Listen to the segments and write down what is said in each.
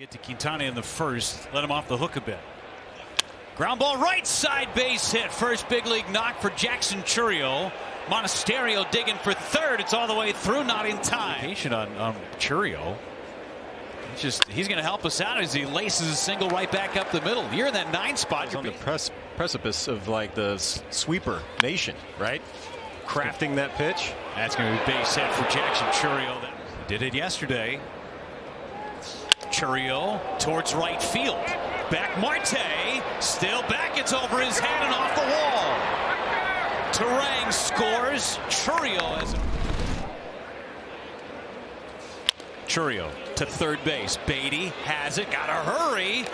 Get to Quintana in the first, let him off the hook a bit. Ground ball right side, base hit. First big league knock for Jackson Chourio. Monasterio digging for third. It's all the way through, not in time. Patient on Chourio. He's going to help us out as he laces a single right back up the middle. You're in that 9 spot. He's on the precipice of like the sweeper nation, right? Crafting that pitch. That's going to be base hit for Jackson Chourio. Did it yesterday. Chourio towards right field. Back Marte. Still back. It's over his head and off the wall. Terang scores. Chourio has it. Chourio to third base. Beatty has it. Got to hurry.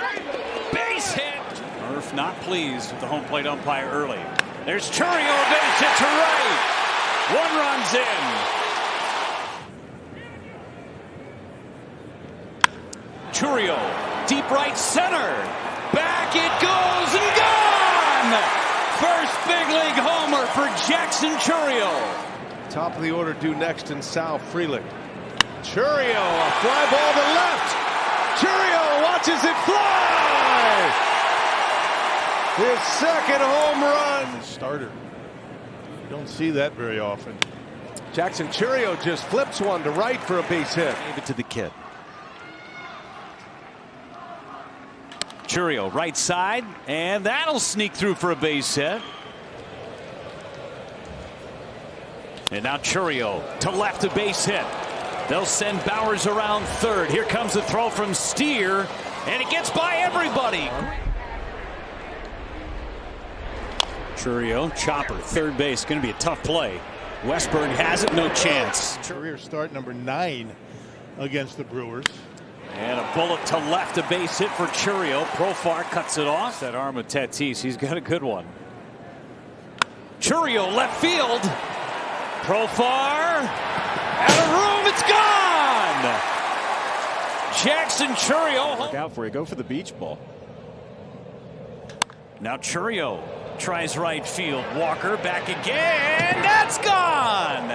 Base hit. Murph not pleased with the home plate umpire early. There's Chourio. Base hit to right. 1 run's in. Chourio, deep right center. Back it goes and gone! First big league homer for Jackson Chourio. Top of the order due next in Sal Frelick. Chourio, a fly ball to left. Chourio watches it fly! His second home run. Starter. You don't see that very often. Jackson Chourio just flips one to right for a base hit. Gave it to the kid. Chourio right side, and that'll sneak through for a base hit. And now Chourio to left, a base hit. They'll send Bowers around third. Here comes the throw from Steer, and it gets by everybody. Chourio, chopper, third base. Going to be a tough play. Westburn has it, no chance. Career start number 9 against the Brewers. And a bullet to left, a base hit for Chourio. Profar cuts it off. That arm of Tatis, he's got a good one. Chourio left field. Profar out of room, it's gone. Jackson Chourio. Look out for you. Go for the beach ball. Now Chourio tries right field. Walker back again. That's gone.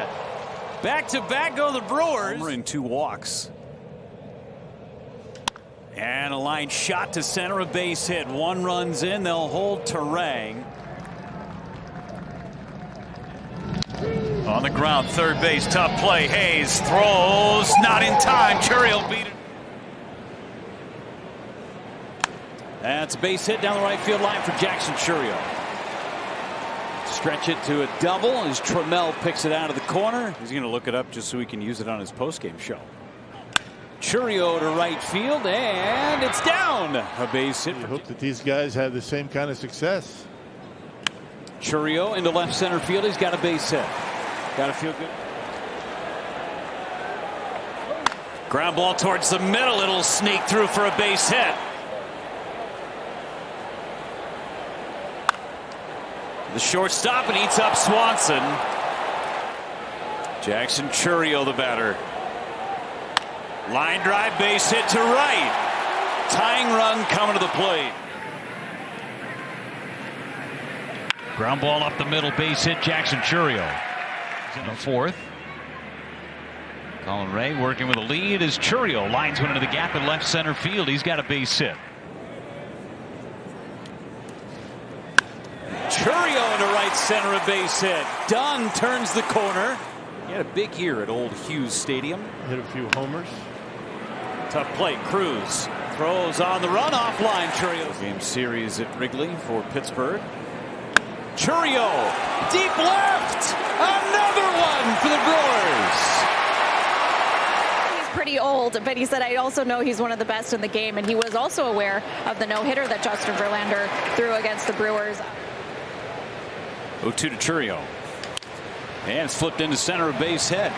Back to back go the Brewers. Homer in 2 walks. And a line shot to center, a base hit. 1 run's in. They'll hold Terang. On the ground, third base, tough play. Hayes throws, not in time. Chourio beat it. That's a base hit down the right field line for Jackson Chourio. Stretch it to a double as Trammell picks it out of the corner. He's going to look it up just so he can use it on his postgame show. Chourio to right field, and it's down. A base hit. I hope that these guys have the same kind of success. Chourio into left center field. He's got a base hit. Got to feel good. Ground ball towards the middle. It'll sneak through for a base hit. The shortstop and eats up Swanson. Jackson Chourio, the batter. Line drive, base hit to right. Tying run coming to the plate. Ground ball up the middle, base hit, Jackson Chourio. He's in the fourth. Colin Ray working with a lead as Chourio lines one into the gap in left center field. He's got a base hit. Chourio into right center, a base hit. Dunn turns the corner. He had a big year at Old Hughes Stadium. Hit a few homers. Tough play. Cruz throws on the run offline. Chourio. Game series at Wrigley for Pittsburgh. Chourio deep left. Another one for the Brewers. He's pretty old, but he said, I also know he's one of the best in the game, and he was also aware of the no-hitter that Justin Verlander threw against the Brewers. 0-2 to Chourio. And it's flipped into center, a base hit.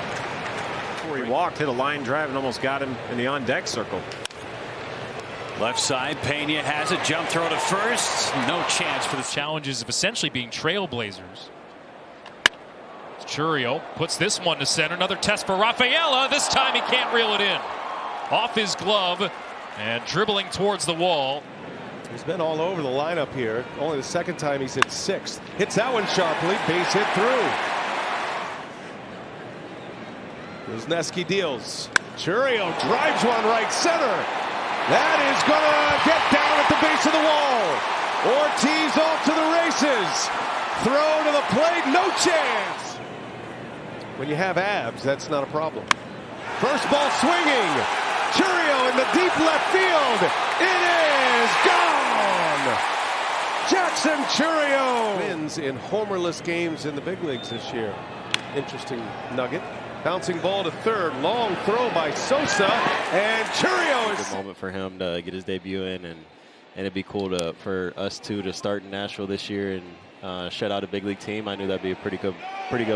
Before he walked, hit a line drive and almost got him in the on-deck circle. Left side, Pena has it. Jump throw to first. No chance for the challenges of essentially being trailblazers. Chourio puts this one to center. Another test for Rafaela. This time he can't reel it in. Off his glove and dribbling towards the wall. He's been all over the lineup here. Only the second time he's hit 6th. Hits that one sharply. Base hit through. Wisniewski deals. Chourio drives one right center. That is going to get down at the base of the wall. Ortiz off to the races. Throw to the plate, no chance. When you have abs, that's not a problem. First ball swinging. Chourio in the deep left field. It is gone. Jackson Chourio wins in homerless games in the big leagues this year. Interesting nugget. Bouncing ball to third, long throw by Sosa, and Chourio is... Good moment for him to get his debut in, and it'd be cool for us two to start in Nashville this year and shut out a big league team. I knew that'd be a pretty good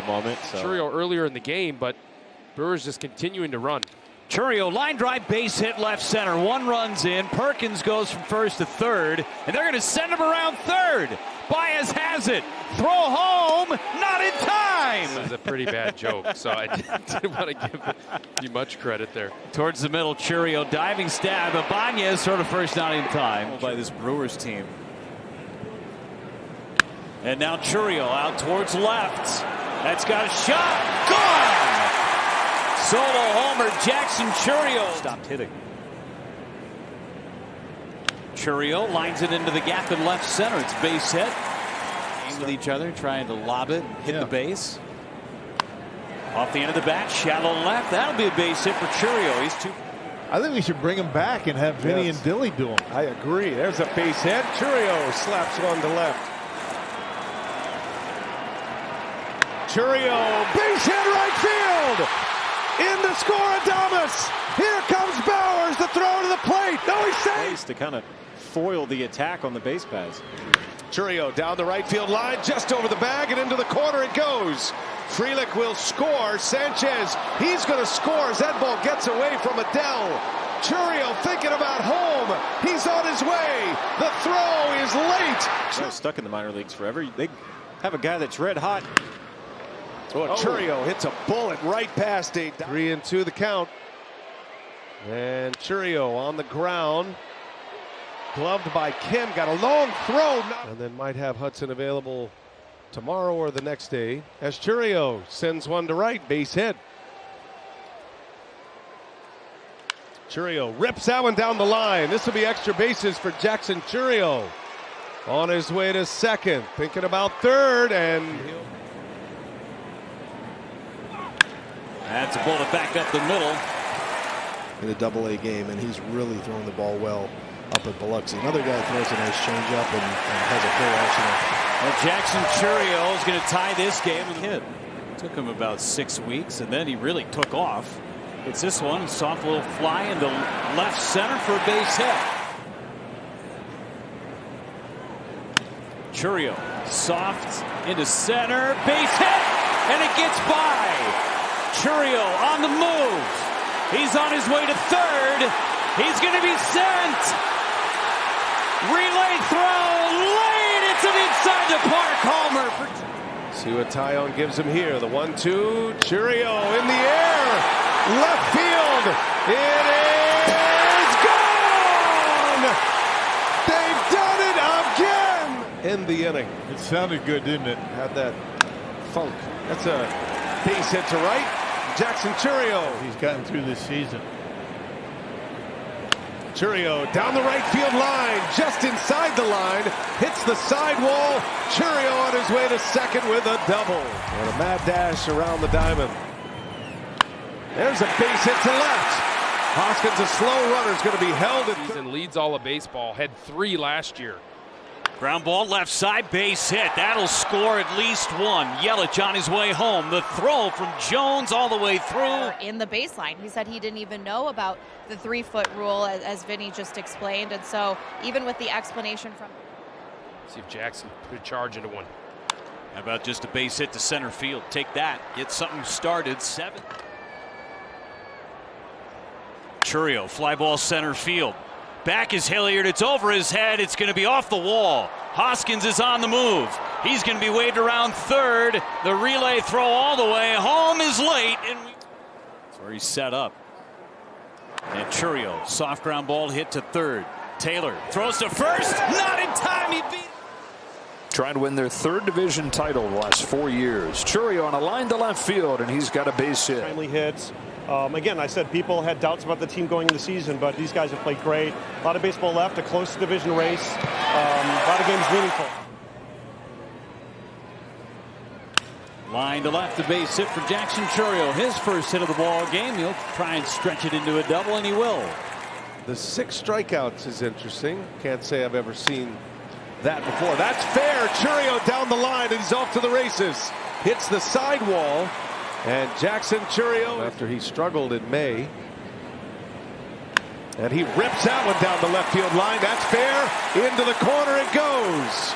moment. So. Chourio earlier in the game, but Brewers just continuing to run. Chourio, line drive, base hit left center. 1 run's in. Perkins goes from first to third, and they're going to send him around third. Baez has it. Throw home, not in time. This is a pretty bad joke, so I didn't want to give you much credit there. Towards the middle, Chourio diving stab. Ibanez sort of first, not in time. By this Brewers team. And now Chourio out towards left. That's got a shot. Gone! Solo homer, Jackson Chourio. Stopped hitting. Chourio lines it into the gap in left center. It's base hit. With each other, trying to lob it, hit the base. Off the end of the bat, shallow left. That'll be a base hit for Chourio. He's two. I think we should bring him back and have Vinny and Dilly do him. I agree. There's a base hit. Chourio slaps one to left. Chourio, base hit right field. In to score Adames. Here comes Bowers, the throw to the plate. No, he's safe. To kind of foil the attack on the base paths. Chourio down the right field line, just over the bag, and into the corner it goes. Frelick will score. Sanchez, he's going to score as that ball gets away from Adele. Chourio thinking about home. He's on his way. The throw is late. They're stuck in the minor leagues forever. They have a guy that's red hot. Chourio hits a bullet right past 8. 3-2 the count. And Chourio on the ground. Gloved by Kim, got a long throw. And then might have Hudson available tomorrow or the next day. As Chourio sends one to right, base hit. Chourio rips that one down the line. This will be extra bases for Jackson Chourio. On his way to second, thinking about third, and that's a bullet back up the middle. In a double-A game, and he's really throwing the ball well up at Biloxi. Another guy throws a nice changeup and has a full arsenal. Well, Jackson Chourio is going to tie this game. Hit. Took him about 6 weeks, and then he really took off. It's this one, soft little fly into left center for a base hit. Chourio, soft into center, base hit, and it gets by. Chourio on the move. He's on his way to third. He's going to be sent. Relay throw late. It's an inside the park homer. See what Taillon gives him here. The 1-2. Chourio in the air. Left field. It is gone. They've done it again in the inning. It sounded good, didn't it? Had that funk. That's a base hit to right. Jackson Chourio. He's gotten through this season. Chourio down the right field line, just inside the line, hits the sidewall. Chourio on his way to second with a double. And a mad dash around the diamond. There's a base hit to left. Hoskins, a slow runner, is going to be held. Season leads all of baseball. Had 3 last year. Ground ball left side, base hit. That'll score at least one. Yelich on his way home. The throw from Jones all the way through. In the baseline. He said he didn't even know about the 3-foot rule, as Vinny just explained. And so even with the explanation from... See if Jackson could charge into one. How about just a base hit to center field? Take that. Get something started. 7. Chourio, fly ball center field. Back is Hilliard. It's over his head. It's going to be off the wall. Hoskins is on the move. He's going to be waved around third. The relay throw all the way home is late. That's where he's set up. And Chourio, soft ground ball hit to third. Taylor throws to first. Not in time. He beat. Trying to win their 3rd division title the last 4 years. Chourio on a line to left field, and he's got a base hit. Timely hits. Again, I said people had doubts about the team going into the season, but these guys have played great. A lot of baseball left, a close division race, a lot of games meaningful. Line to left, the base hit for Jackson Chourio. His first hit of the ball game. He'll try and stretch it into a double, and he will. The 6 strikeouts is interesting. Can't say I've ever seen that before. That's fair. Chourio down the line, and he's off to the races. Hits the sidewall, and Jackson Chourio, after he struggled in May, and he rips that one down the left field line. That's fair. Into the corner it goes.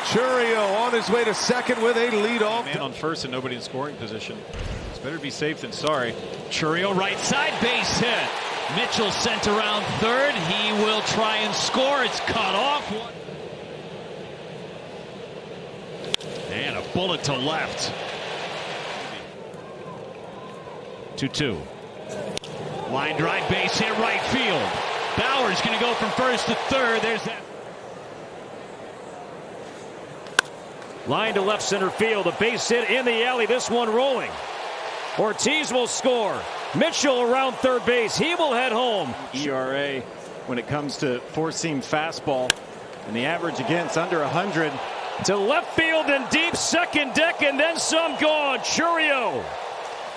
Chourio on his way to second with a leadoff. Man on first and nobody in scoring position. It's better to be safe than sorry. Chourio right side, base hit. Mitchell sent around third. He will try and score. It's cut off. And a bullet to left. 2-2. Line drive, base hit, right field. Bauer's going to go from first to third. There's that. Line to left center field. A base hit in the alley. This one rolling. Ortiz will score. Mitchell around third base. He will head home. ERA when it comes to four-seam fastball. And the average against under 100. To left field and deep, second deck, and then some gone. Chourio.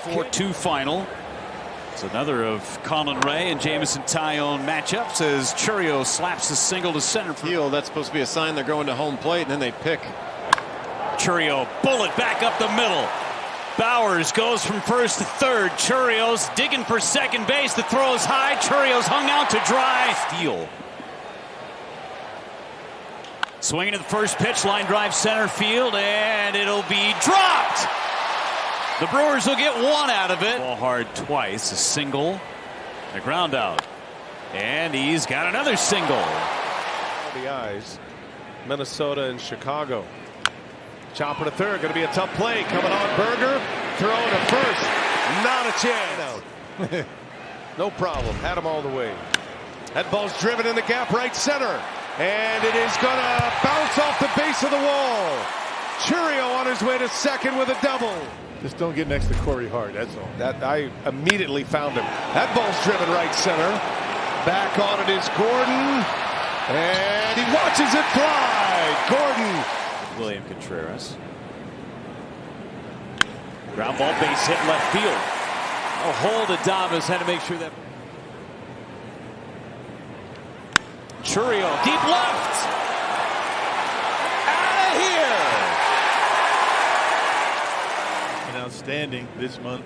4-2 final. It's another of Colin Ray and Jamison Tyone matchups as Chourio slaps a single to center field. That's supposed to be a sign they're going to home plate, and then they pick. Chourio, bullet back up the middle. Bowers goes from first to third. Chourio's digging for second base. The throw is high. Chourio's hung out to dry. Steal. Swinging to the first pitch, line drive center field, and it'll be dropped. The Brewers will get one out of it. Ball hard twice, a single, a ground out. And he's got another single. The eyes, Minnesota and Chicago. Chopper to third, going to be a tough play. Coming on Berger, throw to first. Not a chance. No problem, had him all the way. That ball's driven in the gap right center. And it is going to bounce off the base of the wall. Chourio on his way to second with a double. Just don't get next to Corey Hart, that's all. That I immediately found him. That ball's driven right center. Back on it is Gordon. And he watches it fly. Gordon. William Contreras. Ground ball, base hit left field. A hold Adames had to make sure that. Chourio, deep left. Out of here. And outstanding this month.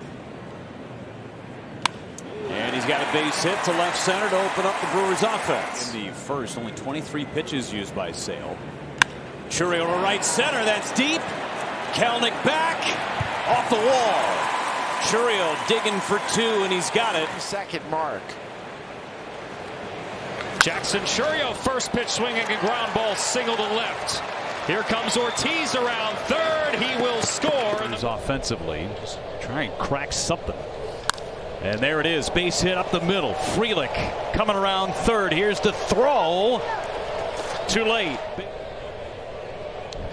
And he's got a base hit to left center to open up the Brewers offense. In the first, only 23 pitches used by Sale. Chourio to right center, that's deep. Kelenic back, off the wall. Chourio digging for two, and he's got it. Second mark. Jackson Chourio, first pitch swinging a ground ball, single to left. Here comes Ortiz around third. He will score. Offensively, just try and crack something. And there it is, base hit up the middle. Frelick coming around third. Here's the throw. Too late.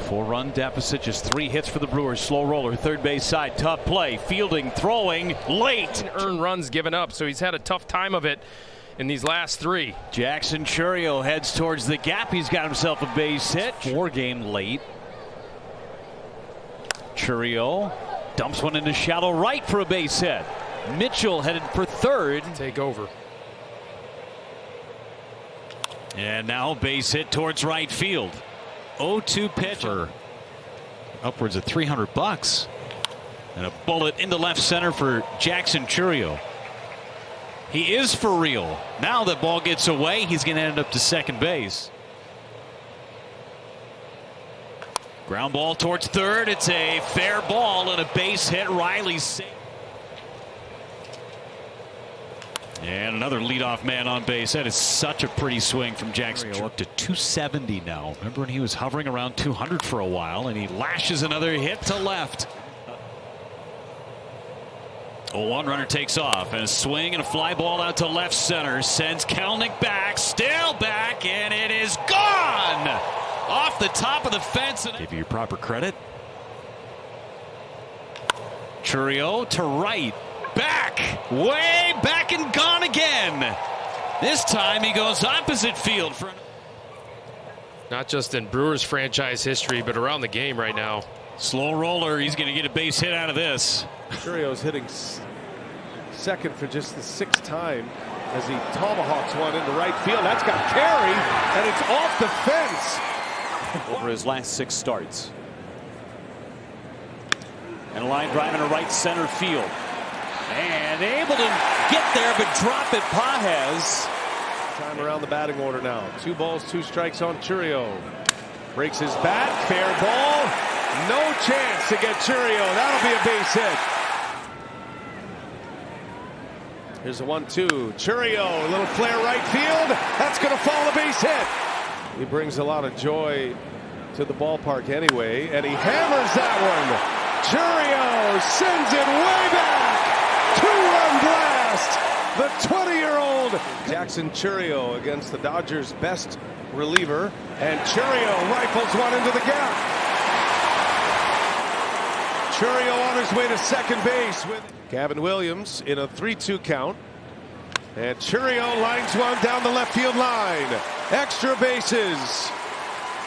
4-run deficit, just 3 hits for the Brewers. Slow roller, third base side, tough play. Fielding, throwing, late. Earned runs given up, so he's had a tough time of it in these last 3. Jackson Chourio heads towards the gap. He's got himself a base hit. 4-game late. Chourio dumps one into shallow right for a base hit. Mitchell headed for third. Take over. And now base hit towards right field. 0-2 pitch for upwards of $300. And a bullet into left center for Jackson Chourio. He is for real. Now the ball gets away, he's going to end up to second base. Ground ball towards third. It's a fair ball and a base hit. Riley's safe. And another leadoff man on base. That is such a pretty swing from Jackson. Up to 270 now. Remember when he was hovering around 200 for a while, and he lashes another hit to left. A one-runner takes off, and a swing and a fly ball out to left center. Sends Kelenic back, still back, and it is gone! Off the top of the fence. And give you your proper credit. Chourio to right. back, way back and gone again. This time he goes opposite field for. Not just in Brewers franchise history, but around the game right now. Slow roller. He's going to get a base hit out of this. Churio's hitting second for just the 6th time as he tomahawks one into right field. That's got carry, and it's off the fence. Over his last 6 starts. And a line drive into right center field. And able to get there, but drop it. Pages. Time around the batting order now. 2 balls, 2 strikes on Churio. Breaks his bat. Fair ball. No chance to get Churio. That'll be a base hit. Here's a 1-2. Churio, a little flare right field. That's going to fall a base hit. He brings a lot of joy to the ballpark anyway, and he hammers that one. Churio sends it way back. 2-run blast. The 20-year-old Jackson Churio against the Dodgers' best reliever, and Churio rifles one into the gap. Churio on his way to second base with Gavin Williams in a 3-2 count. And Churio lines one down the left field line. Extra bases.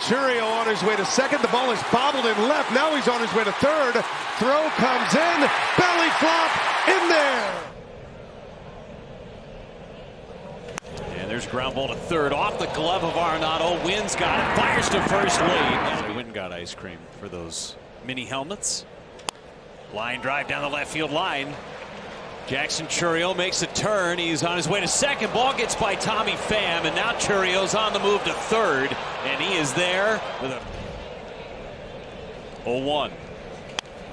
Churio on his way to second. The ball is bobbled in left. Now he's on his way to third. Throw comes in. Belly flop in there. And there's ground ball to third off the glove of Arenado. Wynn's got it. Fires to first late. Wynn got ice cream for those mini helmets. Line drive down the left field line. Jackson Churio makes a turn. He's on his way to second. Ball gets by Tommy Pham, and now Churio's on the move to third, and he is there with a 0-1.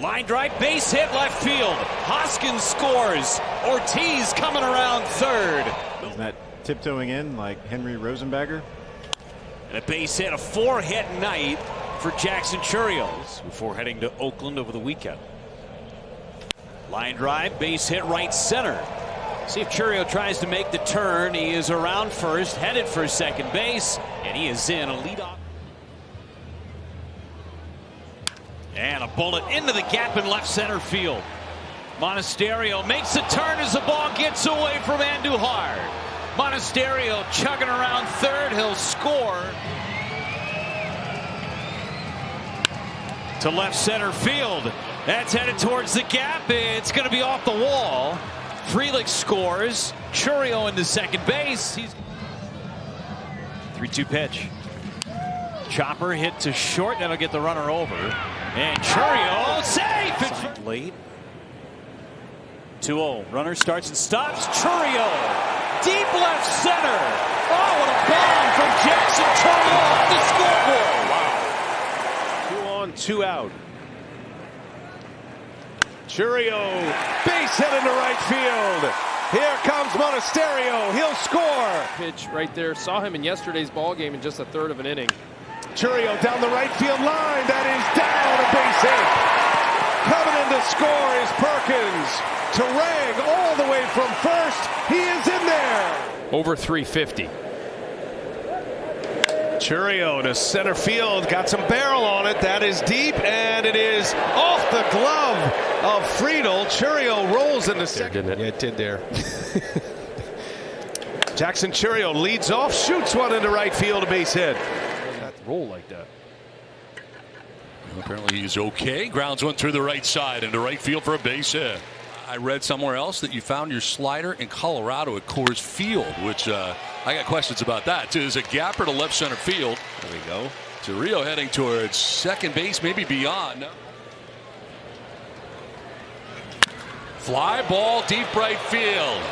Line drive, base hit left field. Hoskins scores. Ortiz coming around third. Isn't that tiptoeing in like Henry Rosenberger? And a base hit, a 4-hit night for Jackson Churio before heading to Oakland over the weekend. Line drive, base hit right center. See if Churio tries to make the turn. He is around first, headed for second base, and he is in a leadoff. And a bullet into the gap in left center field. Monasterio makes the turn as the ball gets away from Andujar. Monasterio chugging around third. He'll score. To left center field. That's headed towards the gap. It's going to be off the wall. Frelick scores. Churio into second base. He's 3-2 pitch. Chopper hit to short. That'll get the runner over. And Churio safe. It's late. 2-0. Runner starts and stops. Churio deep left center. Oh, what a bomb from Jackson Churio off the scoreboard. Wow. 2 on, 2 out. Churio, base hit into right field. Here comes Monasterio. He'll score. Pitch right there. Saw him in yesterday's ball game in just a third of an inning. Churio down the right field line. That is down, a base hit. Coming in to score is Perkins. Terang all the way from first. He is in there. Over 350. Churio to center field. Got some barrel on it. That is deep, and it is off the glove of Friedel. Churio rolls into second. Didn't it? Yeah, it did there. Jackson Churio leads off, shoots one into right field, a base hit. Roll like that. Apparently he's okay. Grounds one through the right side into right field for a base hit. I read somewhere else that you found your slider in Colorado at Coors Field, which I got questions about that too. There's a gapper to left center field. There we go. Churio heading towards second base, maybe beyond. Fly ball deep right field.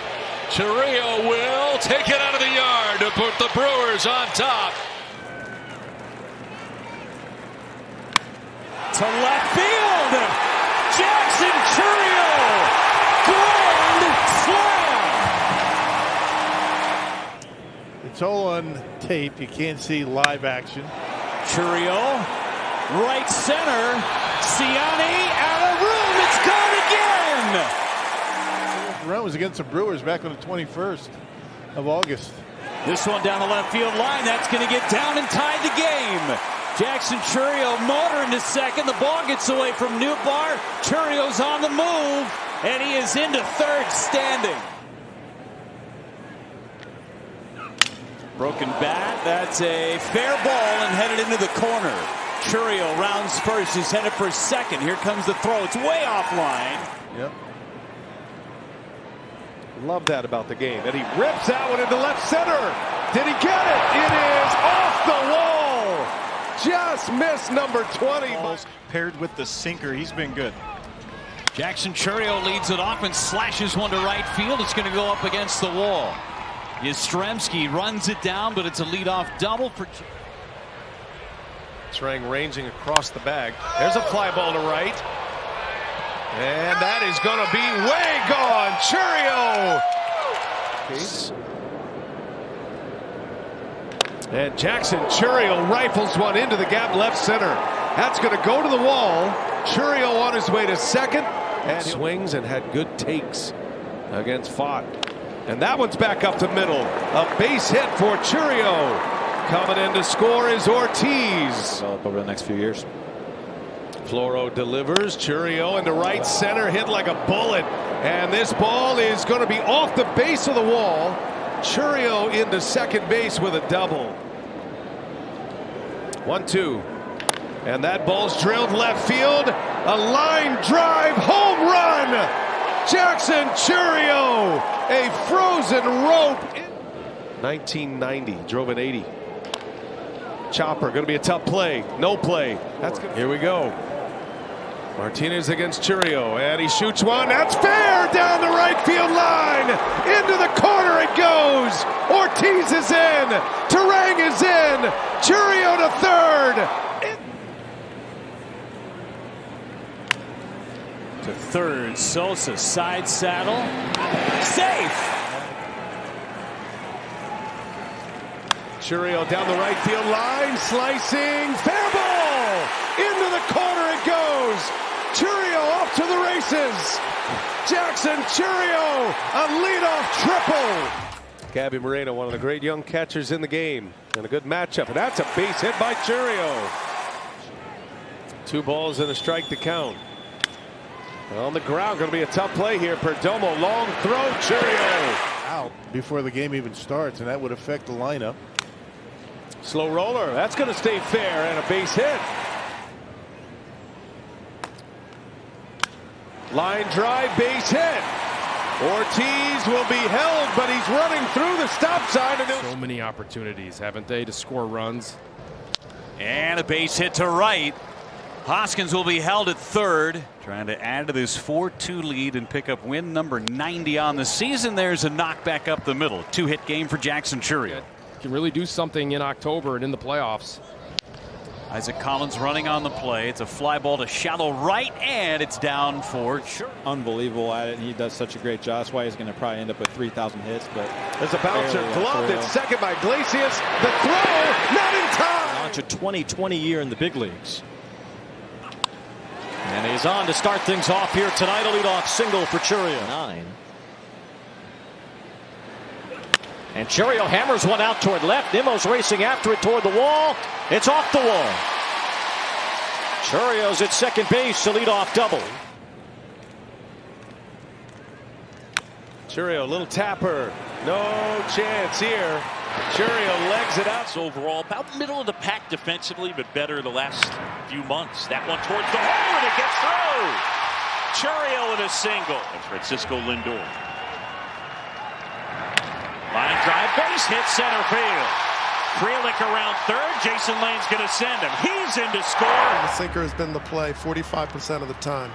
Churio will take it out of the yard to put the Brewers on top. To left field. Jackson Churio. Grand slam. It's all on tape. You can't see live action. Churio, right center. Ciani out of room. It's gone again. The run was against the Brewers back on the 21st of August. This one down the left field line. That's going to get down and tie the game. Jackson Churio motoring to second. The ball gets away from Newbar. Churio's on the move. and he is into third standing. Broken bat. That's a fair ball and headed into the corner. Churiel rounds first. He's headed for second. Here comes the throw. It's way offline. Yep. Love that about the game. And he rips that one into left center. Did he get it? It is off the wall. Just missed number 20. Paired with the sinker, he's been good. Jackson Churiel leads it off and slashes one to right field. It's going to go up against the wall. Yastrzemski runs it down, but it's a leadoff double for. Trang ranging across the bag. There's a fly ball to right. And that is going to be way gone. Churiel. And Jackson Churiel rifles one into the gap left center. That's going to go to the wall. Churiel on his way to second. And swings and had good takes against Fott. And that one's back up to middle. A base hit for Churiel. Coming in to score is Ortiz. Over the next few years. Floro delivers. Churiel into right center, hit like a bullet. And this ball is going to be off the base of the wall. Churiel into second base with a double. 1-2. And that ball's drilled left field. A line drive home run. Jackson Churiel, a frozen rope. 1990, drove an 80. Chopper, going to be a tough play. No play. That's good. Here we go. Martinez against Churiel, and he shoots one. That's fair down the right field line. Into the corner it goes. Ortiz is in. Terang is in. Churiel to third. To third, Sosa side saddle. Safe. Churiel down the right field line, slicing, fair ball! Into the corner it goes! Churiel off to the races! Jackson Churiel, a leadoff triple! Gabby Moreno, one of the great young catchers in the game, and a good matchup, and that's a base hit by Churiel. 2 balls and a strike to count. On the ground, going to be a tough play here. Perdomo, long throw, Churiel. Out before the game even starts, and that would affect the lineup. Slow roller, that's going to stay fair, and a base hit. Line drive, base hit. Ortiz will be held, but he's running through the stop sign. So many opportunities, haven't they, to score runs? And a base hit to right. Hoskins will be held at third, trying to add to this 4-2 lead and pick up win number 90 on the season. There's a knockback up the middle. 2-hit game for Jackson Churiel. Can really do something in October and in the playoffs. Isaac Collins running on the play. It's a fly ball to shallow right, and it's down for Churiel. Unbelievable at it, and he does such a great job. That's why he's going to probably end up with 3,000 hits. But there's a bouncer gloved at second by Iglesias. The throw, not in time. Launch a 2020 year in the big leagues. And he's on to start things off here tonight. A leadoff single for Churiel. 9. And Churiel hammers one out toward left. Nimmo's racing after it toward the wall. It's off the wall. Churiel's at second base to lead off double. Churiel, little tapper. No chance here. Churiel legs it out. Overall, about middle of the pack defensively, but better the last few months. That one towards the hole, and it gets through. Churiel with a single. And Francisco Lindor. Line drive, base hit center field. Frelick around third. Jason Lane's going to send him. He's in to score. The sinker has been the play 45% of the time.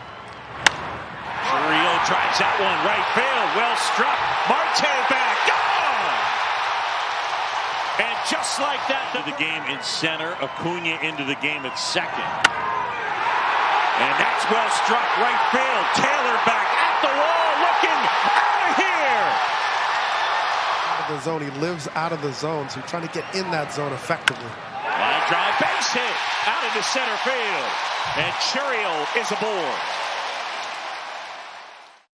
Churiel drives that one right field. Well struck. Marte back. Gone! And just like that, the game in center. Acuna into the game at second. And that's well struck right field. Taylor back at the wall, looking out of here. The zone, he lives out of the zone, so he's trying to get in that zone effectively. Line drive, base hit out into center field, and Churiel is aboard.